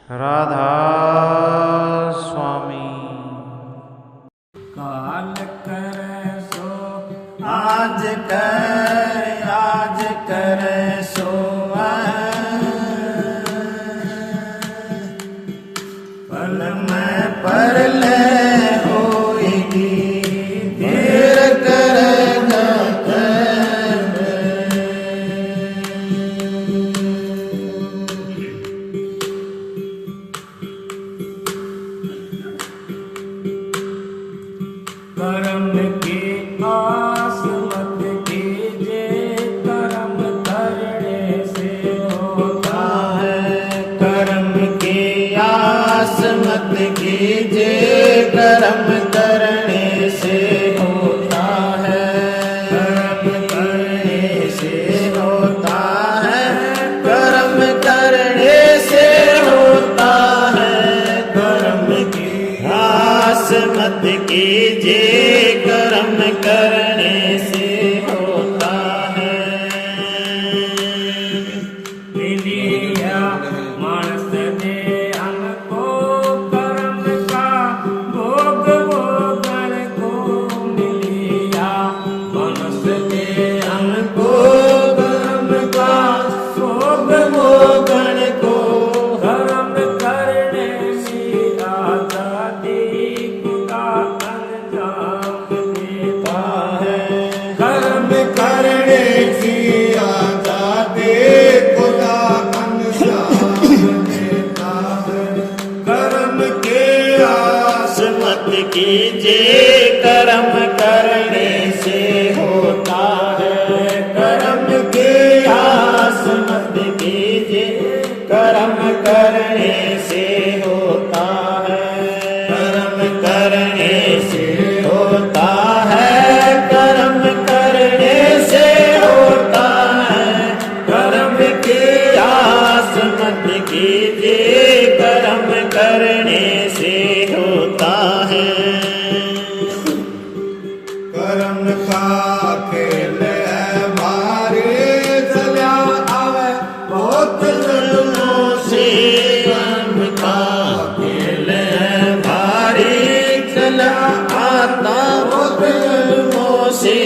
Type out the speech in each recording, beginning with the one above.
राधा स्वामी। काल करे सो आज करे सो पल में परले होएगी देर करेगा कर्म की आस मत कीजिए, कर्म करने से होता है। कर्म की आस मत कीजिए, कर्म करने से होता है। कर्म करने से होता है, कर्म करने से होता है। कर्म की आस मत कीजिए, कर्म करने से होता है। मिलिया मानस दे हमको कर्म का भोग भोगन को। मिलिया मानस दे हमको कर्म का भोग भोगन को। कर्म करने से आजादी खुदा अंजाम देता है। कर्म करने की आजादी खुदा अंजाम देता है। कर्म के आस मत कीजिए, कर्म करने से होता है। कर्म के आस मत कीजिए, कर्म करने से होता है। कर्म करने से होता है, कर्म करने से होता है। कर्म के आस मत कीजिए, कर्म करने से होता है। कर्म का खेल है भारी, चला आवे बहुत जुल्मों से। कर्म का खेल है भारी, चला आता बहुत जुल्मों से।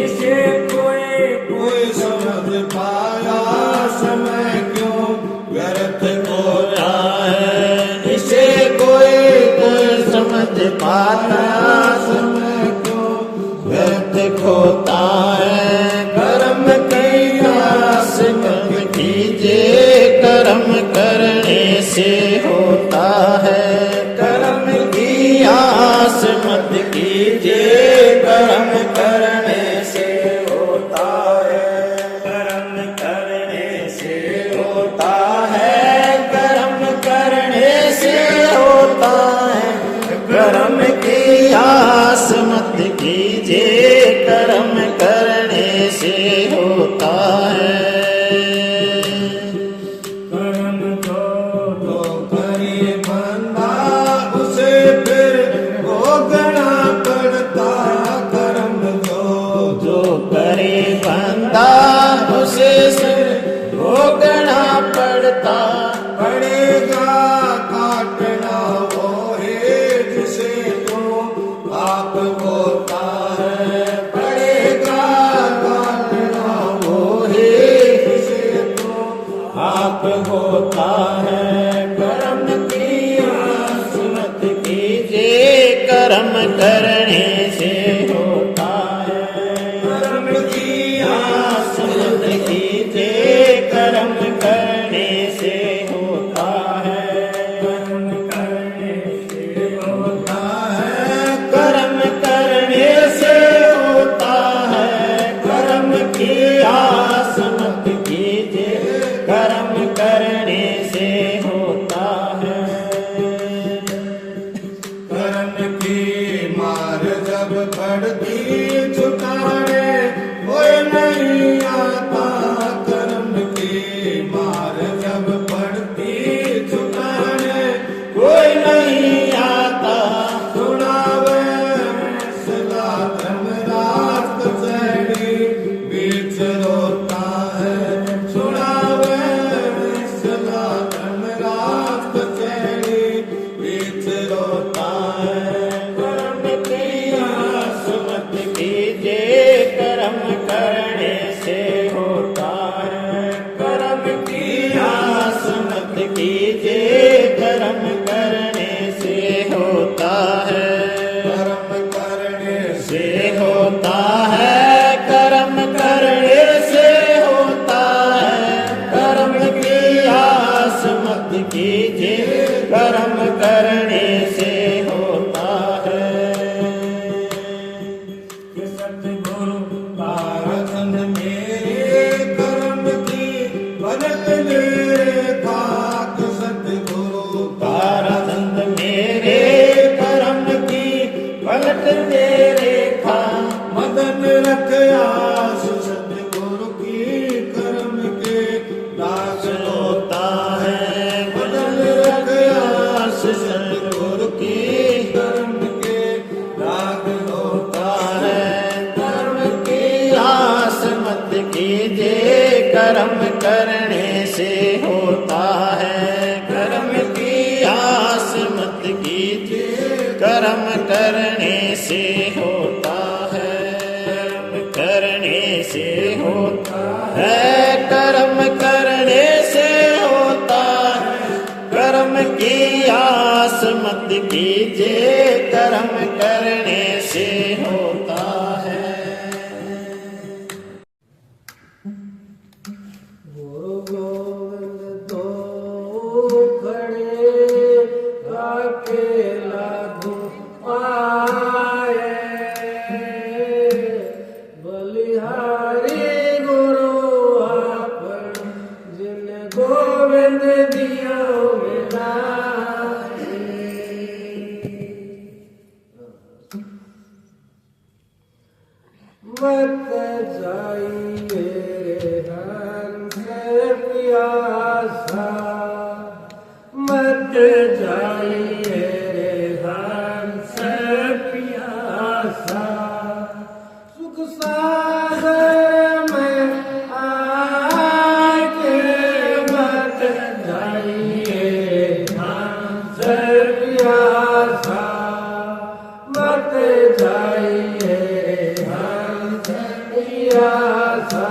इसे कोई समझ पाया, समय क्यों व्यर्थ खोया है। इसे कोई समझ पाता, समय क्यों व्यर्थ खोता है। चैनी प्रीत रोता है। कर्म की आस मत कीजे, कर्म करने से होता है। कर्म की आस मत कीजे, कर्म करने से होता है। कर्म करने से होता है, कर्म करने से होता है। कर्म की आस मत कीजिए, कर्म करने से होता है। कि सतगुरु कारधन मेरे कर्म की बनत देखा। कि सतगुरु कारतंद मेरे कर्म की पलट दे रेखा। मदन रख आस सतगुरु की कर्म के दास होता है मदन रख आस सतगुरु की कर्म के दाग होता है। कर्म की आस मत कीजिए, कर्म करने से होता है। कर्म की आस मत कीजिए, कर्म करने से होता है। कर्म करने से होता है, कर्म करने से होता है। कर्म की आस मत कीजिए, कर्म करने से होता है। गुरु गोविंद दो खड़े अकेला पाए। बलिहारी गुरु आपन जिन गोविंद दियो मिलाए। मत जाइए रे हंस प्यासा, मत जाइए रे हंस प्यासा। सुख सागर में आके मत जाइए हंस प्यासा, मत जाइए हंस प्यासा।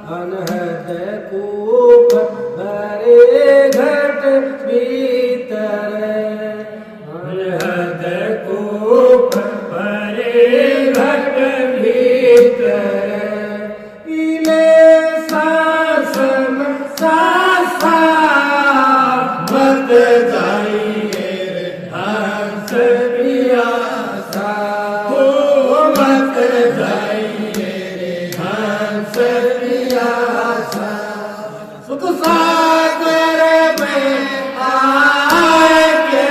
अनहद कूप भरे घट भीतर, अनहद कूप भरे घट भीतर। पीले सासन सासा, मत जाइए हंस प्यासा। हो मत जाइए हंस प्यासा। सुख सागर में आए के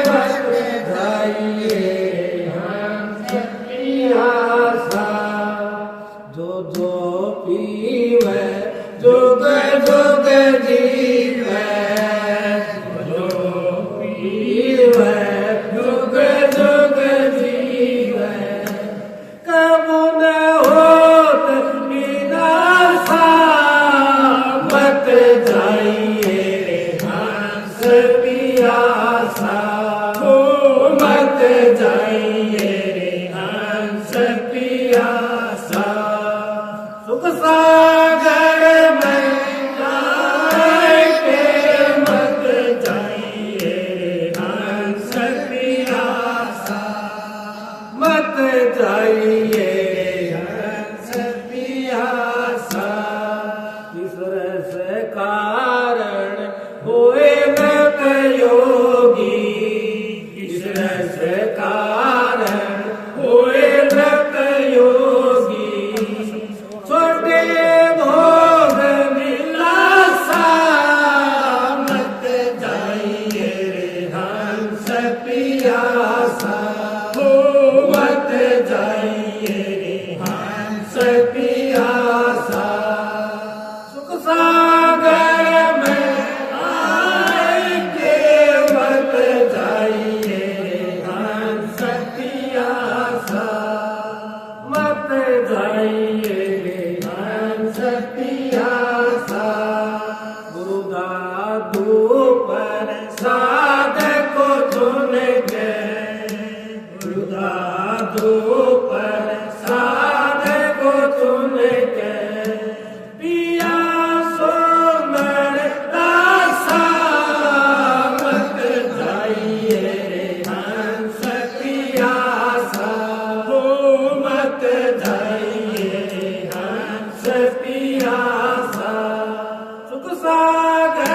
मत जाइए हंस प्यासा। जो पीवे जुग जुग जीवे, जो पीवे जुग जुग जीवे। कबू न होत विनाशा, मत जाइए हंस प्यासा। हो मत जाइए हंस प्यासा। सुख सागर में जाए के मत जाइए हंस प्यासा, मत जाइए हंस प्यासा। ईश्वर से कारण होए न योगी, ईश्वर से कारण होए न योगी। छोटे भोग विलासा, मत जाइए हंस प्यासा। हो मत जाइए हंस प्यासा। सुख सागर में आए के मत जाइए हंस प्यासा, मत जाइए हंस प्यासा। गुरु दादू पर के पिया सोमर दासा मत जाइए हंस पियासा हो मत जाइए हंस पियासा सुख सागर